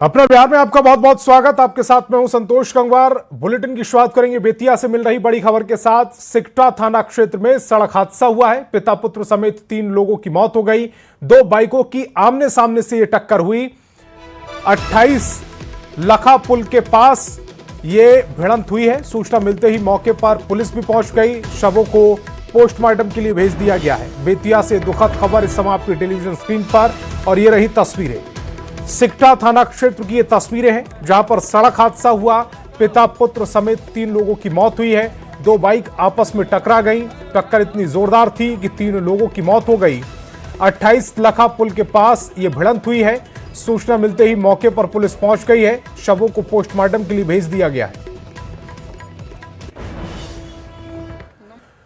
अपना बिहार में आपका बहुत बहुत स्वागत। आपके साथ मैं हूं संतोष गंगवार। बुलेटिन की शुरुआत करेंगे बेतिया से मिल रही बड़ी खबर के साथ। सिकटा थाना क्षेत्र में सड़क हादसा हुआ है। पिता पुत्र समेत 3 लोगों की मौत हो गई। 2 बाइकों की आमने सामने से यह टक्कर हुई। 28 लखा पुल के पास ये भिड़ंत हुई है। सूचना मिलते ही मौके पर पुलिस भी पहुंच गई। शवों को पोस्टमार्टम के लिए भेज दिया गया है। बेतिया से दुखद खबर इस समय आपकी टेलीविजन स्क्रीन पर, और ये रही तस्वीरें सिकटा थाना क्षेत्र की। ये तस्वीरें हैं जहां पर सड़क हादसा हुआ। पिता पुत्र समेत 3 लोगों की मौत हुई है। 2 बाइक आपस में टकरा गई। टक्कर इतनी जोरदार थी कि 3 लोगों की मौत हो गई। 28 लखा पुल के पास ये भिड़ंत हुई है। सूचना मिलते ही मौके पर पुलिस पहुंच गई है। शवों को पोस्टमार्टम के लिए भेज दिया गया है।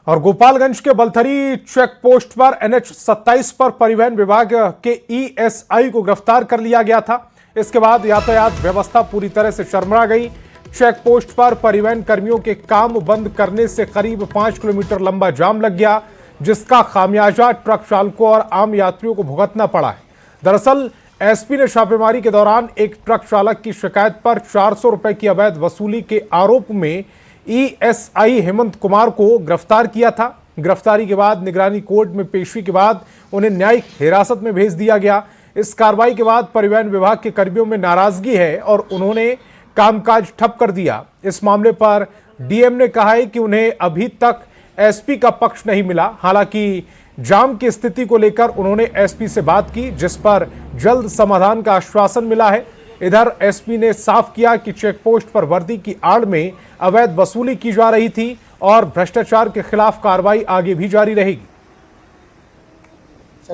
और गोपालगंज के बलथरी चेक पोस्ट पर NH 27 पर परिवहन विभाग के ESI को गिरफ्तार कर लिया गया था। इसके बाद यातायात व्यवस्था पूरी तरह से शर्मरा गई। चेक पोस्ट पर परिवहन कर्मियों के काम बंद करने से करीब 5 किलोमीटर लंबा जाम लग गया, जिसका खामियाजा ट्रक चालकों और आम यात्रियों को भुगतना पड़ा है। दरअसल SP ने छापेमारी के दौरान एक ट्रक चालक की शिकायत पर 400 रुपए की अवैध वसूली के आरोप में ESI हेमंत कुमार को गिरफ्तार किया था। गिरफ्तारी के बाद निगरानी कोर्ट में पेशी के बाद उन्हें न्यायिक हिरासत में भेज दिया गया। इस कार्रवाई के बाद परिवहन विभाग के कर्मियों में नाराजगी है और उन्होंने कामकाज ठप कर दिया। इस मामले पर DM ने कहा है कि उन्हें अभी तक SP का पक्ष नहीं मिला। हालांकि जाम की स्थिति को लेकर उन्होंने SP से बात की, जिस पर जल्द समाधान का आश्वासन मिला है। इधर SP ने साफ किया कि चेक पोस्ट पर वर्दी की आड़ में अवैध वसूली की जा रही थी और भ्रष्टाचार के खिलाफ कार्रवाई आगे भी जारी रहेगी।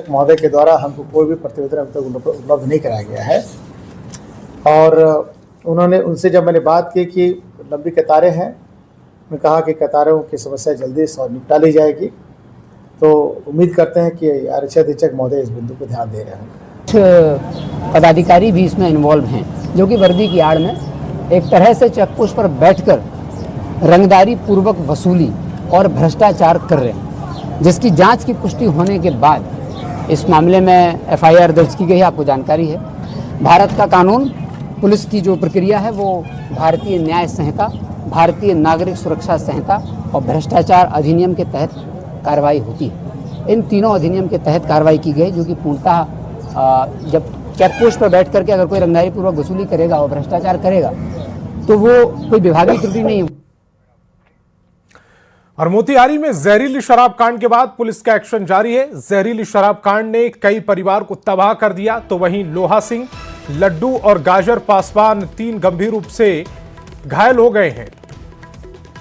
महोदय के द्वारा हमको कोई भी प्रतिवेदन अब तक उपलब्ध नहीं कराया गया है, और उन्होंने उनसे जब मैंने बात की कि लंबी कतारें हैं, मैं कहा कि कतारों की समस्या जल्दी से निपटा ली जाएगी। तो उम्मीद करते हैं कि आरक्षी अधीक्षक महोदय इस बिंदु पर ध्यान दे रहे हैं। पदाधिकारी भी इसमें इन्वॉल्व हैं, जो कि वर्दी की आड़ में एक तरह से चेक पोस्ट पर बैठकर रंगदारी पूर्वक वसूली और भ्रष्टाचार कर रहे हैं, जिसकी जांच की पुष्टि होने के बाद इस मामले में FIR दर्ज की गई है। आपको जानकारी है, भारत का कानून, पुलिस की जो प्रक्रिया है वो भारतीय न्याय संहिता, भारतीय नागरिक सुरक्षा संहिता और भ्रष्टाचार अधिनियम के तहत कार्रवाई होती है। इन तीनों अधिनियम के तहत कार्रवाई की गई, जो कि पूर्णतः जब चेक पोस्ट पर बैठ करके अगर कोई रंगदारी पूर्वक वसूली करेगा और भ्रष्टाचार करेगा तो वो कोई विभागीय त्रुटि नहीं। और मोतिहारी में जहरीली शराब कांड के बाद पुलिस का एक्शन जारी है। जहरीली शराब कांड ने कई परिवार को तबाह कर दिया, तो वहीं लोहा सिंह, लड्डू और गाजर पासवान 3 गंभीर रूप से घायल हो गए हैं।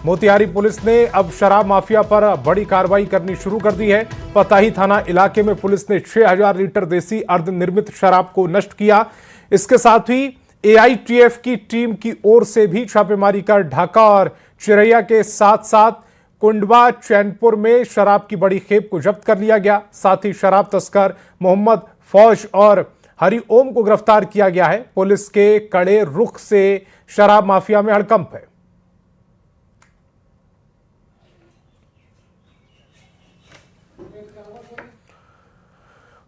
मोतिहारी पुलिस ने अब शराब माफिया पर बड़ी कार्रवाई करनी शुरू कर दी है। पताही थाना इलाके में पुलिस ने 6000 लीटर देसी अर्धनिर्मित शराब को नष्ट किया। इसके साथ ही AITF की टीम की ओर से भी छापेमारी कर ढाका और चिरैया के साथ साथ कुंडवा चैनपुर में शराब की बड़ी खेप को जब्त कर लिया गया। साथ ही शराब तस्कर मोहम्मद फौज और हरिओम को गिरफ्तार किया गया है। पुलिस के कड़े रुख से शराब माफिया में हड़कंप है।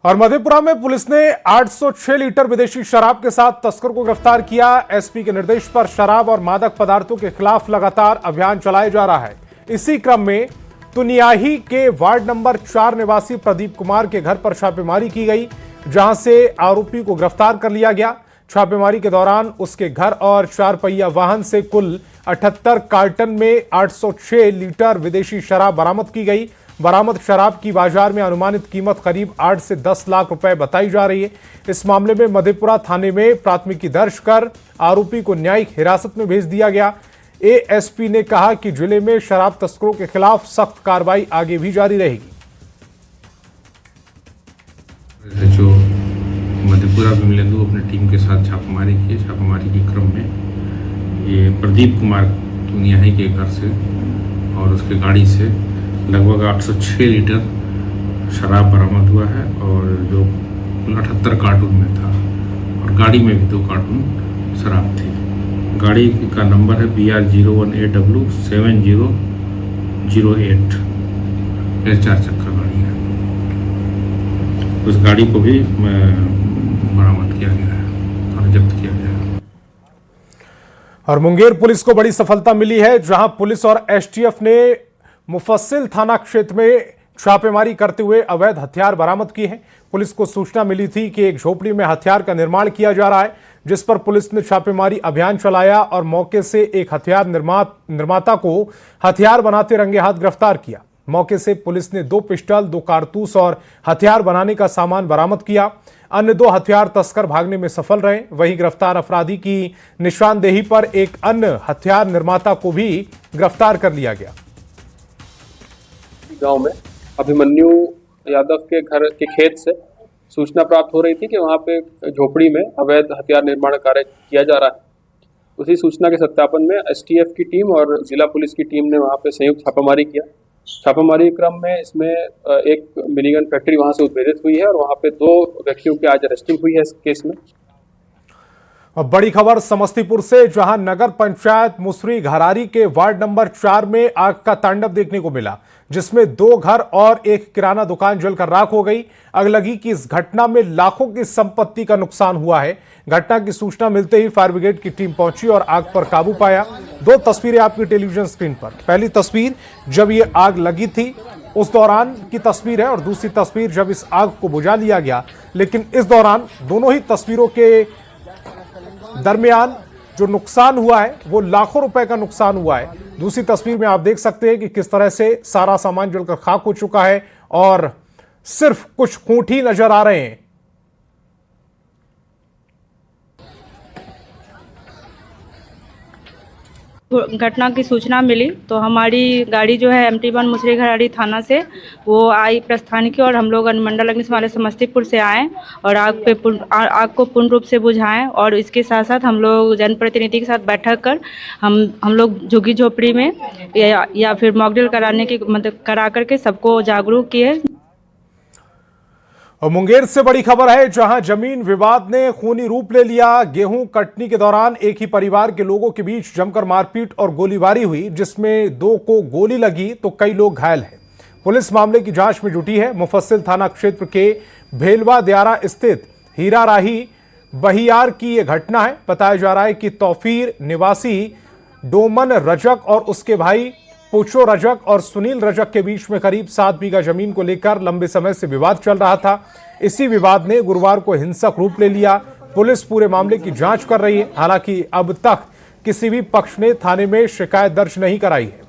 और मधेपुरा में पुलिस ने 806 लीटर विदेशी शराब के साथ तस्कर को गिरफ्तार किया। SP के निर्देश पर शराब और मादक पदार्थों के खिलाफ लगातार अभियान चलाया जा रहा है। इसी क्रम में तुनियाही के वार्ड नंबर 4 निवासी प्रदीप कुमार के घर पर छापेमारी की गई, जहां से आरोपी को गिरफ्तार कर लिया गया। छापेमारी के दौरान उसके घर और 4 पहिया वाहन से कुल 78 कार्टन में 806 लीटर विदेशी शराब बरामद की गई। बरामद शराब की बाजार में अनुमानित कीमत करीब 8 से 10 लाख रुपए बताई जा रही है। इस मामले में मधेपुरा थाने में प्राथमिकी दर्ज कर आरोपी को न्यायिक हिरासत में भेज दिया गया। ASP ने कहा कि जिले में शराब तस्करों के खिलाफ सख्त कार्रवाई आगे भी जारी रहेगी। जो मधेपुरा में मिलेंदु अपनी टीम के साथ छापेमारी की। छापेमारी के क्रम में ये प्रदीप कुमार तुनियाही के घर से और उसके गाड़ी से लगभग 806 लीटर शराब बरामद हुआ है, और जो 78 कार्टून में था, और गाड़ी में भी 2 कार्टून शराब थी। गाड़ी का नंबर है BR01AW 7008। यह 4 चक्का गाड़ी है। उस गाड़ी को भी बरामद किया गया है। जब्त किया गया। और मुंगेर पुलिस को बड़ी सफलता मिली है, जहां पुलिस और एसटीएफ ने मुफस्सिल थाना क्षेत्र में छापेमारी करते हुए अवैध हथियार बरामद किए हैं। पुलिस को सूचना मिली थी कि एक झोपड़ी में हथियार का निर्माण किया जा रहा है, जिस पर पुलिस ने छापेमारी अभियान चलाया और मौके से एक हथियार निर्माता को हथियार बनाते रंगे हाथ गिरफ्तार किया। मौके से पुलिस ने 2 पिस्टल, 2 कारतूस और हथियार बनाने का सामान बरामद किया। अन्य 2 हथियार तस्कर भागने में सफल रहे। वहीं गिरफ्तार अपराधी की निशानदेही पर एक अन्य हथियार निर्माता को भी गिरफ्तार कर लिया गया। गांव में अभिमन्यु यादव के घर के खेत से सूचना प्राप्त हो रही थी कि वहां पे झोपड़ी में अवैध हथियार निर्माण कार्य किया जा रहा है। उसी सूचना के सत्यापन में एसटीएफ की टीम और जिला पुलिस की टीम ने वहां पे संयुक्त छापामारी किया। छापामारी क्रम में इसमें एक मिनीगन फैक्ट्री वहां से उद्भेदित हुई है और वहां पे 2 व्यक्तियों की आज अरेस्टिंग हुई है इस केस में। अब बड़ी खबर समस्तीपुर से, जहां नगर पंचायत मुसरी घरारी के वार्ड नंबर 4 में आग का तांडव देखने को मिला, जिसमें 2 घर और एक किराना दुकान जलकर राख हो गई। अगलगी की इस घटना में लाखों की संपत्ति का नुकसान हुआ है। घटना की सूचना मिलते ही फायर ब्रिगेड की टीम पहुंची और आग पर काबू पाया। 2 तस्वीरें आपकी टेलीविजन स्क्रीन पर। पहली तस्वीर जब ये आग लगी थी उस दौरान की तस्वीर है और दूसरी तस्वीर जब इस आग को बुझा लिया गया। लेकिन इस दौरान दोनों ही तस्वीरों के दरमियान जो नुकसान हुआ है वो लाखों रुपए का नुकसान हुआ है। दूसरी तस्वीर में आप देख सकते हैं कि किस तरह से सारा सामान जलकर खाक हो चुका है और सिर्फ कुछ खूंट ही नजर आ रहे हैं। घटना की सूचना मिली तो हमारी गाड़ी जो है MT1 मुसरी घरारी थाना से वो आई प्रस्थान की और हम लोग अनुमंडल अग्निशमन समस्तीपुर से आए और आग को पूर्ण रूप से बुझाएं। और इसके साथ साथ हम लोग जनप्रतिनिधि के साथ बैठक कर हम लोग झुग्गी झोपड़ी में या फिर मॉकड्रिल कराने की मतलब करा करके सबको जागरूक किए। और मुंगेर से बड़ी खबर है, जहां जमीन विवाद ने खूनी रूप ले लिया। गेहूं कटनी के दौरान एक ही परिवार के लोगों के बीच जमकर मारपीट और गोलीबारी हुई, जिसमें 2 को गोली लगी तो कई लोग घायल हैं। पुलिस मामले की जांच में जुटी है। मुफस्सिल थाना क्षेत्र के भेलवा दियारा स्थित हीरा राही बहियार की यह घटना है। बताया जा रहा है कि तौफीर निवासी डोमन रजक और उसके भाई पूछो रजक और सुनील रजक के बीच में करीब 7 बीघा जमीन को लेकर लंबे समय से विवाद चल रहा था। इसी विवाद ने गुरुवार को हिंसक रूप ले लिया। पुलिस पूरे मामले की जांच कर रही है। हालांकि अब तक किसी भी पक्ष ने थाने में शिकायत दर्ज नहीं कराई है।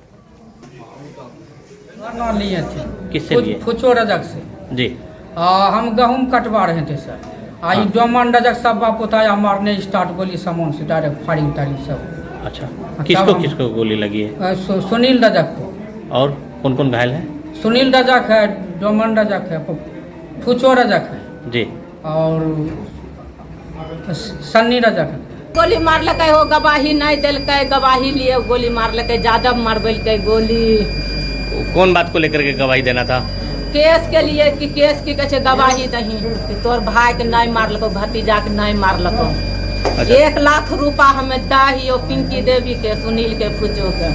किससे लिए? पूछो रजक से जी। हम गेहूं कटवा रहे थे सर। आई डोमन रजक सब बाप उताया मारने स्टार्ट गोली सामान से डायरेक्ट फायरिंग तारीख सब। अच्छा, किसको गोली लगी है? सुनील रजक को। और कौन कौन घायल है? सुनील रजक है, डोमन रजक है, पूछो रजक है जी और सन्नी रजक है। गोली मारलकै हो, गवाही नहीं दिलकै, गवाही लिए गोली मारलकै, ज्यादा मारबेलकै गोली। कौन बात को लेकर के गवाही देना था? केस के लिए कि केस की कहे गवाही नहीं कि तोर भाई के नहीं मारलको, भतीजा के नहीं मारलको। 1 लाख रुपया हमें दाहियो पिंकी देवी के, सुनील के, पूछो के।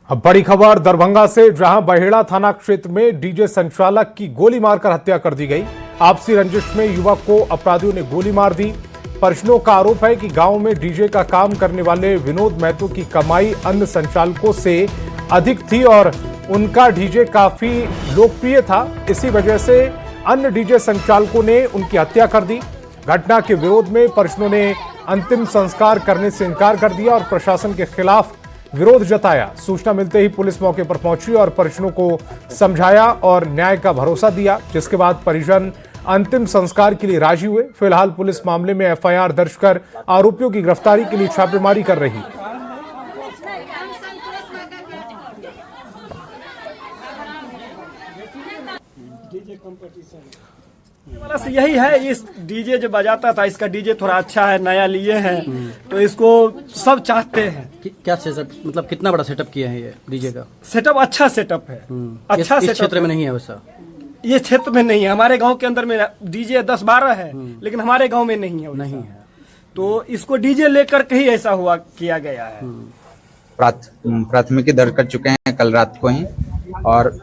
अब बड़ी खबर दरभंगा से, जहां बहेड़ा थाना क्षेत्र में डीजे संचालक की गोली मारकर हत्या कर दी गई। आपसी रंजिश में युवक को अपराधियों ने गोली मार दी। परिजनों का आरोप है कि गांव में डीजे का काम करने वाले विनोद महतो की कमाई अन्य संचालकों से अधिक थी और उनका डीजे काफी लोकप्रिय था। इसी वजह से अन्य डीजे संचालकों ने उनकी हत्या कर दी। घटना के विरोध में परिजनों ने अंतिम संस्कार करने से इनकार कर दिया और प्रशासन के खिलाफ विरोध जताया। सूचना मिलते ही पुलिस मौके पर पहुंची और परिजनों को समझाया और न्याय का भरोसा दिया, जिसके बाद परिजन अंतिम संस्कार के लिए राजी हुए। फिलहाल पुलिस मामले में एफआईआर दर्ज कर आरोपियों की गिरफ्तारी के लिए छापेमारी कर रही है। यही है, इस डीजे जो बजाता था, इसका डीजे थोड़ा अच्छा है, नया लिए हैं तो इसको सब चाहते हैं। क्या सेटअप, मतलब कितना बड़ा सेटअप किया है ये डीजे का? सेटअप अच्छा सेटअप है, अच्छा इस क्षेत्र में नहीं है वैसा? ये क्षेत्र में नहीं है, हमारे गांव के अंदर में डीजे 10-12 है लेकिन हमारे गांव में नहीं है। नहीं है तो इसको डीजे लेकर के ही ऐसा हुआ किया गया है। प्राथमिकी दर्ज कर चुके हैं कल रात को ही, और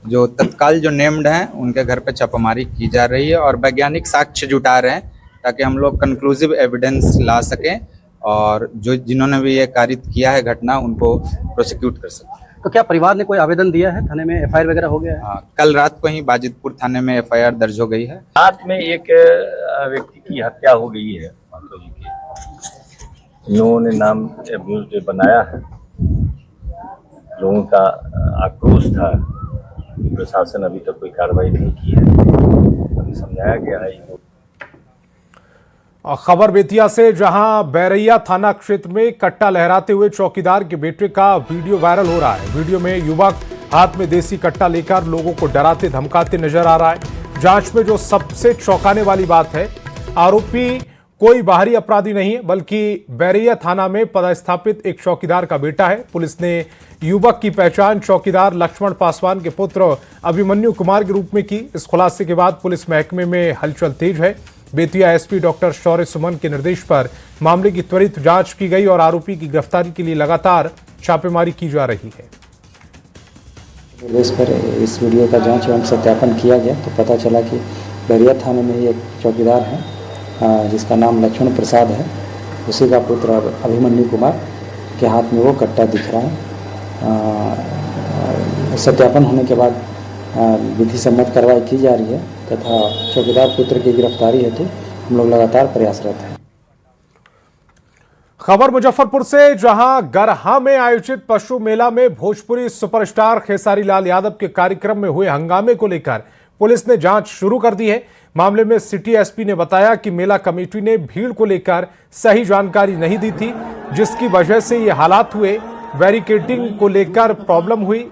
जो तत्काल जो नेम्ड हैं उनके घर पे छापामारी की जा रही है और वैज्ञानिक साक्ष्य जुटा रहे हैं ताकि हम लोग कंक्लूसिव एविडेंस ला सकें और जो जिन्होंने भी ये कारित किया है घटना उनको प्रोसिक्यूट कर सकें। तो क्या परिवार ने कोई आवेदन दिया है थाने में, एफआईआर वगैरह हो गया है? हाँ, कल रात को ही बाजितपुर थाने में एफआईआर दर्ज हो गई है। रात में एक व्यक्ति की हत्या हो गई है मातो जी की। लोगों ने नाम अब्यूज बनाया है, लोगों का आक्रोश था। प्रशासन अभी तक कोई कार्रवाई नहीं की है, अभी समझाया गया है। खबर बेतिया से, जहां बैरैया थाना क्षेत्र में कट्टा लहराते हुए चौकीदार के बेटे का वीडियो वायरल हो रहा है। वीडियो में युवक हाथ में देसी कट्टा लेकर लोगों को डराते धमकाते नजर आ रहा है। जांच में जो सबसे चौंकाने वाली बात है, आरोपी कोई बाहरी अपराधी नहीं है, बल्कि बैरैया थाना में पदस्थापित एक चौकीदार का बेटा है। पुलिस ने युवक की पहचान चौकीदार लक्ष्मण पासवान के पुत्र अभिमन्यु कुमार के रूप में की। इस खुलासे के बाद पुलिस महकमे में हलचल तेज है। बेतिया एसपी डॉक्टर शौर्य सुमन के निर्देश पर मामले की त्वरित जांच की गई और आरोपी की गिरफ्तारी के लिए लगातार छापेमारी की जा रही है। इस पर इस वीडियो का जांच एवं सत्यापन किया गया तो पता चला कि बैरैया थाने में ही एक चौकीदार है जिसका नाम लक्ष्मण प्रसाद है। उसी का पुत्र अभिमन्यु कुमार के हाथ में वो कट्टा दिख रहा है। सत्यापन होने के बाद विधि सम्मत कार्रवाई की जा रही है तथा चौकीदार पुत्र की गिरफ्तारी हेतु हम लोग लगातार प्रयासरत हैं। खबर मुजफ्फरपुर से, जहां गरहा में आयोजित पशु मेला में भोजपुरी सुपरस्टार खेसारी लाल यादव के कार्यक्रम में हुए हंगामे को लेकर पुलिस ने जांच शुरू कर दी है। मामले में सिटी एसपी ने बताया कि मेला कमेटी ने भीड़ को लेकर सही जानकारी नहीं दी थी, जिसकी वजह से ये हालात हुए। बैरिकेडिंग को लेकर प्रॉब्लम हुई,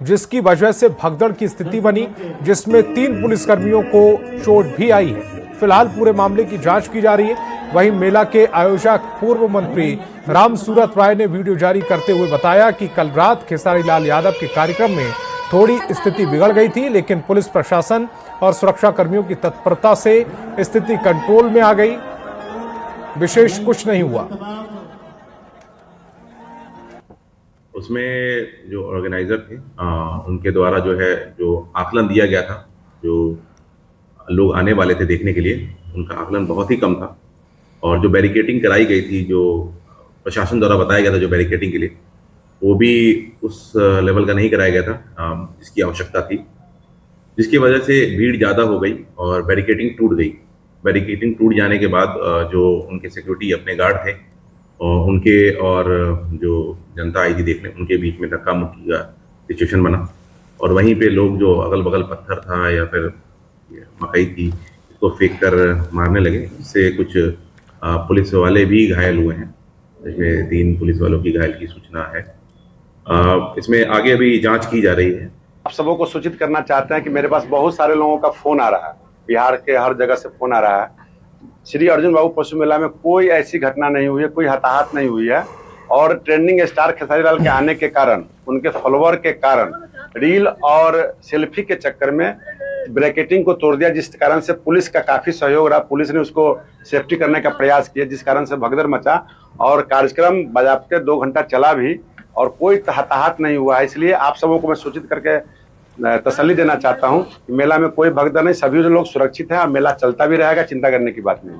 जिसकी वजह से भगदड़ की स्थिति बनी, जिसमें 3 पुलिसकर्मियों को चोट भी आई है। फिलहाल पूरे मामले की जांच की जा रही है। वहीं मेला के आयोजक पूर्व मंत्री राम सूरत राय ने वीडियो जारी करते हुए बताया कि कल रात खेसारी लाल यादव के कार्यक्रम में थोड़ी स्थिति बिगड़ गई थी, लेकिन पुलिस प्रशासन और सुरक्षा कर्मियों की तत्परता से स्थिति कंट्रोल में आ गई। विशेष कुछ नहीं हुआ। उसमें जो ऑर्गेनाइजर थे उनके द्वारा जो आकलन दिया गया था, जो लोग आने वाले थे देखने के लिए, उनका आकलन बहुत ही कम था। और जो बैरिकेडिंग कराई गई थी, जो प्रशासन द्वारा बताया गया था जो बैरिकेडिंग के लिए, वो भी उस लेवल का नहीं कराया गया था जिसकी आवश्यकता थी, जिसकी वजह से भीड़ ज़्यादा हो गई और बैरिकेडिंग टूट गई। बैरिकेडिंग टूट जाने के बाद जो उनके सिक्योरिटी अपने गार्ड थे और उनके और जो जनता आई थी देखने, उनके बीच में धक्का मुक्की का सिचुएशन बना और वहीं पे लोग जो अगल बगल पत्थर था या फिर मकई थी इसको फेंक कर मारने लगे। इससे कुछ पुलिस वाले भी घायल हुए हैं, जिसमें 3 पुलिस वालों की घायल की सूचना है। इसमें आगे भी जांच की जा रही है। आप सबों को सूचित करना चाहते हैं कि मेरे पास बहुत सारे लोगों का फोन आ रहा है, बिहार के हर जगह से फोन आ रहा है। श्री अर्जुन बाबू पशु मेला में कोई ऐसी घटना नहीं हुई है, कोई हताहत नहीं हुई है। और ट्रेंडिंग स्टार खेसारी लाल के आने के कारण, उनके फॉलोवर के कारण, रील और सेल्फी के चक्कर में ब्रैकेटिंग को तोड़ दिया, जिस कारण से पुलिस का काफी सहयोग रहा। पुलिस ने उसको सेफ्टी करने का प्रयास किया, जिस कारण से भगदड़ मचा और कार्यक्रम बजाते 2 घंटा चला भी और कोई हताहत नहीं हुआ है। इसलिए आप सबों को मैं सूचित करके तसल्ली देना चाहता हूं कि मेला में कोई भगदड़ नहीं, सभी लोग सुरक्षित हैं और मेला चलता भी रहेगा, चिंता करने की बात नहीं।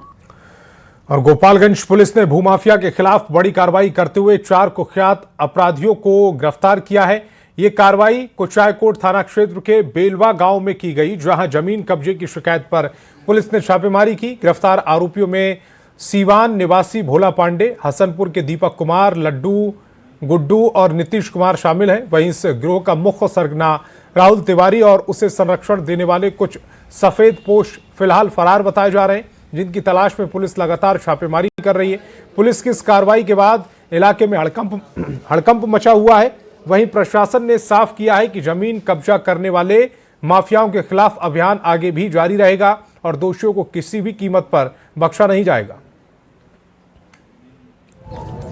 और गोपालगंज पुलिस ने भूमाफिया के खिलाफ बड़ी कार्रवाई करते हुए 4 कुख्यात अपराधियों को गिरफ्तार किया है। ये कार्रवाई कुचायकोट थाना क्षेत्र के बेलवा गांव में की गई, जहां जमीन कब्जे की शिकायत पर पुलिस ने छापेमारी की। गिरफ्तार आरोपियों में सीवान निवासी भोला पांडे, हसनपुर के दीपक कुमार, लड्डू, गुड्डू और नीतीश कुमार शामिल हैं। वहीं इस गिरोह का मुख्य सरगना राहुल तिवारी और उसे संरक्षण देने वाले कुछ सफेद पोश फिलहाल फरार बताए जा रहे हैं, जिनकी तलाश में पुलिस लगातार छापेमारी कर रही है। पुलिस की इस कार्रवाई के बाद इलाके में हड़कंप मचा हुआ है। वहीं प्रशासन ने साफ किया है कि जमीन कब्जा करने वाले माफियाओं के खिलाफ अभियान आगे भी जारी रहेगा और दोषियों को किसी भी कीमत पर बख्शा नहीं जाएगा।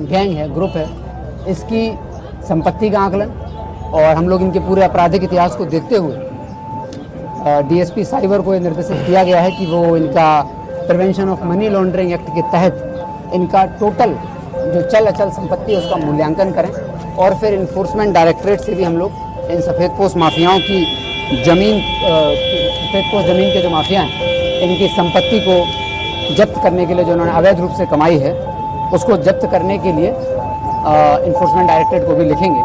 गैंग है, ग्रुप है, इसकी संपत्ति का आकलन और हम लोग इनके पूरे आपराधिक इतिहास को देखते हुए डीएसपी साइबर को निर्देशित किया गया है कि वो इनका prevention of money laundering act के तहत इनका टोटल जो चल अचल संपत्ति है उसका मूल्यांकन करें और फिर इन्फोर्समेंट डायरेक्टरेट से भी हम लोग इन सफ़ेदपोश माफियाओं की सफ़ेदपोश ज़मीन के जो माफिया हैं इनकी संपत्ति को जब्त करने के लिए, जो उन्होंने अवैध रूप से कमाई है उसको जब्त करने के लिए इन्फोर्समेंट डायरेक्टरेट को भी लिखेंगे।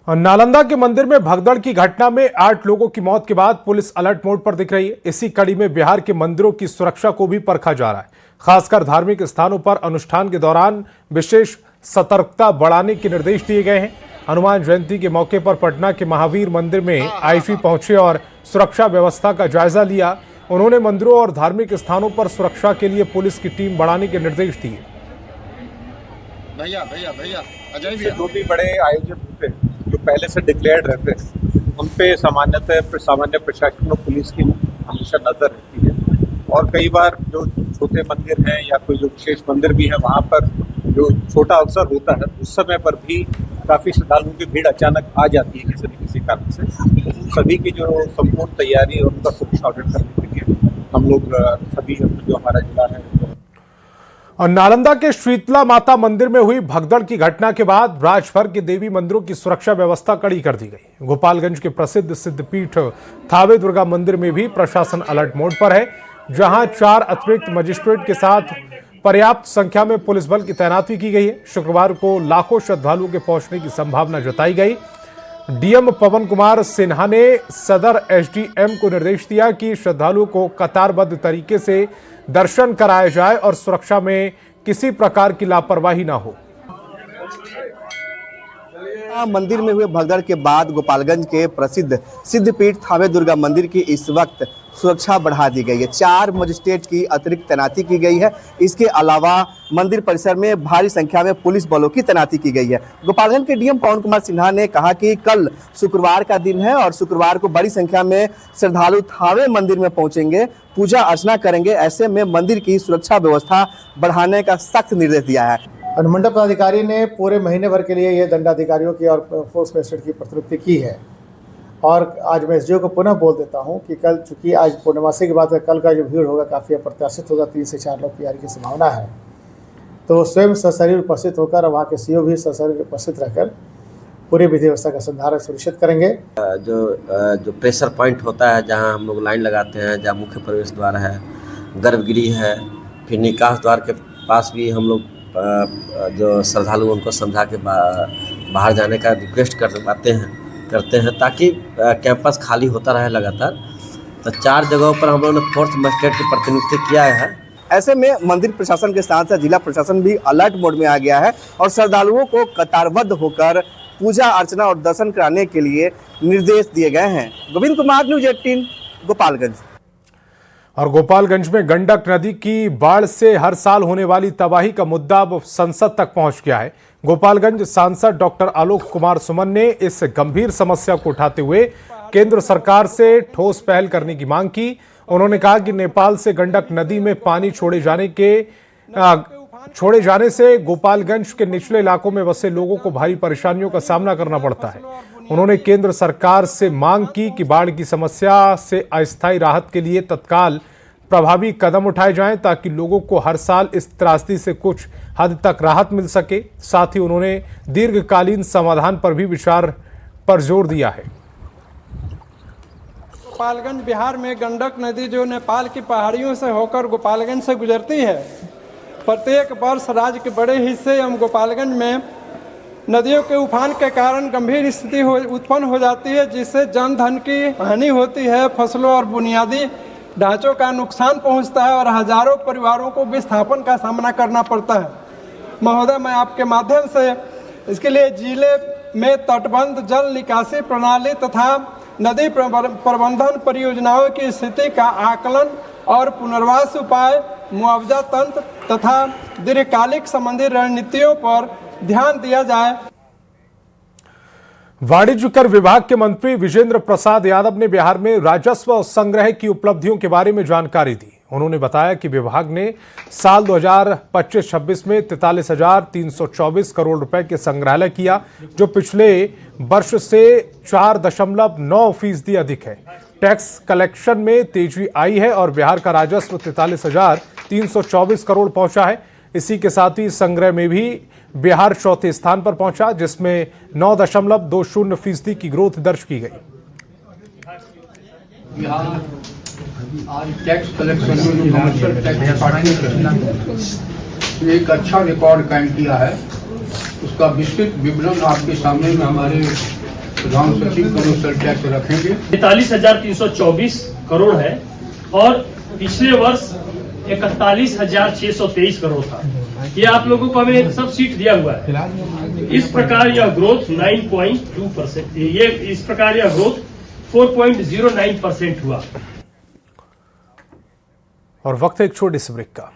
नालंदा के मंदिर में भगदड़ की घटना में 8 लोगों की मौत के बाद पुलिस अलर्ट मोड पर दिख रही है। इसी कड़ी में बिहार के मंदिरों की सुरक्षा को भी परखा जा रहा है। खासकर धार्मिक स्थानों पर अनुष्ठान के दौरान विशेष सतर्कता बढ़ाने के निर्देश दिए गए हैं। हनुमान जयंती के मौके पर पटना के महावीर मंदिर में आईजी पहुंचे और सुरक्षा व्यवस्था का जायजा लिया। उन्होंने मंदिरों और धार्मिक स्थानों पर सुरक्षा के लिए पुलिस की टीम बढ़ाने के निर्देश दिए। भैया जो भी बड़े आयोजन होते जो पहले से डिक्लेयर्ड रहते हैं उन पे सामान्य प्रशासन और पुलिस की हमेशा नजर रहती है। और कई बार जो छोटे मंदिर हैं या कोई जो विशेष मंदिर भी है वहाँ पर जो छोटा अवसर होता है उस समय पर भी काफ़ी श्रद्धालुओं की भीड़ अचानक आ जाती है किसी न किसी कारण से। सभी की जो संपूर्ण तैयारी और उनका सुरक्षा ऑडिट करने के लिए हम लोग सभी जो हमारा जिला है। और नालंदा के शीतला माता मंदिर में हुई भगदड़ की घटना के बाद राज्यभर के देवी मंदिरों की सुरक्षा व्यवस्था कड़ी कर दी गई। गोपालगंज के प्रसिद्ध सिद्धपीठ थावे दुर्गा मंदिर में भी प्रशासन अलर्ट मोड पर है, जहां 4 अतिरिक्त मजिस्ट्रेट के साथ पर्याप्त संख्या में पुलिस बल की तैनाती की गई है। शुक्रवार को लाखों श्रद्धालुओं के पहुंचने की संभावना जताई गई। डीएम पवन कुमार सिन्हा ने सदर एसडीएम को निर्देश दिया कि श्रद्धालुओं को कतारबद्ध तरीके से दर्शन कराया जाए और सुरक्षा में किसी प्रकार की लापरवाही ना हो। मंदिर में हुए भगदड़ के बाद गोपालगंज के प्रसिद्ध सिद्धपीठ थावे दुर्गा मंदिर की इस वक्त सुरक्षा बढ़ा दी गई है। 4 मजिस्ट्रेट की अतिरिक्त तैनाती की गई है। इसके अलावा मंदिर परिसर में भारी संख्या में पुलिस बलों की तैनाती की गई है। गोपालगंज के डीएम पवन कुमार सिन्हा ने कहा कि कल शुक्रवार का दिन है और शुक्रवार को बड़ी संख्या में श्रद्धालु थावे मंदिर में पहुंचेंगे, पूजा अर्चना करेंगे। ऐसे में मंदिर की सुरक्षा व्यवस्था बढ़ाने का सख्त निर्देश दिया है। अनुमंडल पदाधिकारी ने पूरे महीने भर के लिए ये दंडाधिकारियों की और फोर्स मजिस्ट्रेट की प्रतिनियुक्ति की है। और आज मैं एसडीओ को पुनः बोल देता हूं कि कल, चूंकि आज पूर्णमासी की बात है, कल का जो भीड़ होगा काफ़ी अप्रत्याशित होगा। 3 से 4 लोग की आने की संभावना है। तो स्वयं सशरीर उपस्थित होकर वहाँ के सीओ भी सशरीर उपस्थित रहकर पूरी विधि व्यवस्था का संधारण सुनिश्चित करेंगे। जो प्रेशर पॉइंट होता है जहाँ हम लोग लाइन लगाते हैं, जहाँ मुख्य प्रवेश द्वार है, गर्भगृह है, फिर निकास द्वार के पास भी हम लोग जो श्रद्धालु उनको समझा के बाहर जाने का रिक्वेस्ट करते हैं ताकि कैंपस खाली होता रहे लगातार। तो 4 जगहों पर हम लोगों ने फोर्स मजिस्ट्रेट की प्रतिनियुक्ति किया है। ऐसे में मंदिर प्रशासन के साथ साथ जिला प्रशासन भी अलर्ट मोड में आ गया है और श्रद्धालुओं को कतारबद्ध होकर पूजा अर्चना और दर्शन कराने के लिए निर्देश दिए गए हैं। गोविंद कुमार, न्यूज़ 18, गोपालगंज। और गोपालगंज में गंडक नदी की बाढ़ से हर साल होने वाली तबाही का मुद्दा अब संसद तक पहुंच गया है। गोपालगंज सांसद डॉक्टर आलोक कुमार सुमन ने इस गंभीर समस्या को उठाते हुए केंद्र सरकार से ठोस पहल करने की मांग की। उन्होंने कहा कि नेपाल से गंडक नदी में पानी छोड़े जाने से गोपालगंज के निचले इलाकों में बसे लोगों को भारी परेशानियों का सामना करना पड़ता है। उन्होंने केंद्र सरकार से मांग की कि बाढ़ की समस्या से अस्थायी राहत के लिए तत्काल प्रभावी कदम उठाए जाएं ताकि लोगों को हर साल इस त्रासदी से कुछ हद तक राहत मिल सके। साथ ही उन्होंने दीर्घकालीन समाधान पर भी विचार पर जोर दिया है। गोपालगंज बिहार में गंडक नदी जो नेपाल की पहाड़ियों से होकर गोपालगंज से गुजरती है। प्रत्येक वर्ष राज्य के बड़े हिस्से एवं गोपालगंज में नदियों के उफान के कारण गंभीर स्थिति उत्पन्न हो जाती है, जिससे जन धन की हानि होती है, फसलों और बुनियादी ढांचों का नुकसान पहुंचता है और हजारों परिवारों को विस्थापन का सामना करना पड़ता है। महोदय, मैं आपके माध्यम से इसके लिए जिले में तटबंध जल निकासी प्रणाली तथा नदी प्रबंधन परियोजनाओं की स्थिति का आकलन और पुनर्वास उपाय, मुआवजा तंत्र तथा दीर्घकालिक संबंधी रणनीतियों पर ध्यान दिया जाए। वाणिज्य कर विभाग के मंत्री विजेंद्र प्रसाद यादव ने बिहार में राजस्व संग्रह की उपलब्धियों के बारे में जानकारी दी। उन्होंने बताया कि विभाग ने साल 2025-26 में 43,324 करोड़ रुपए के संग्रहालय किया, जो पिछले वर्ष से 4.9% अधिक है। टैक्स कलेक्शन में तेजी आई है और बिहार का राजस्व 43,324 करोड़ पहुंचा है। इसी के साथ ही संग्रह में भी बिहार चौथे स्थान पर पहुंचा, जिसमें 9.20% की ग्रोथ दर्ज की गई। आज टैक्स कलेक्शन में कमर्शियल टैक्स डिपार्टमेंट ने एक अच्छा रिकॉर्ड कायम किया है। उसका विस्तृत विवरण आपके सामने में हमारे प्रधान सचिव कमर्शियल टैक्स रखेंगे। 43,324 करोड़ है और पिछले वर्ष 41,623 करोड़ था। ये आप लोगों को हमें सब सीट दिया हुआ है। इस प्रकार यह ग्रोथ 9.2%, ये इस प्रकार यह ग्रोथ 4.09% हुआ। और वक्त है एक छोटे से ब्रेक का।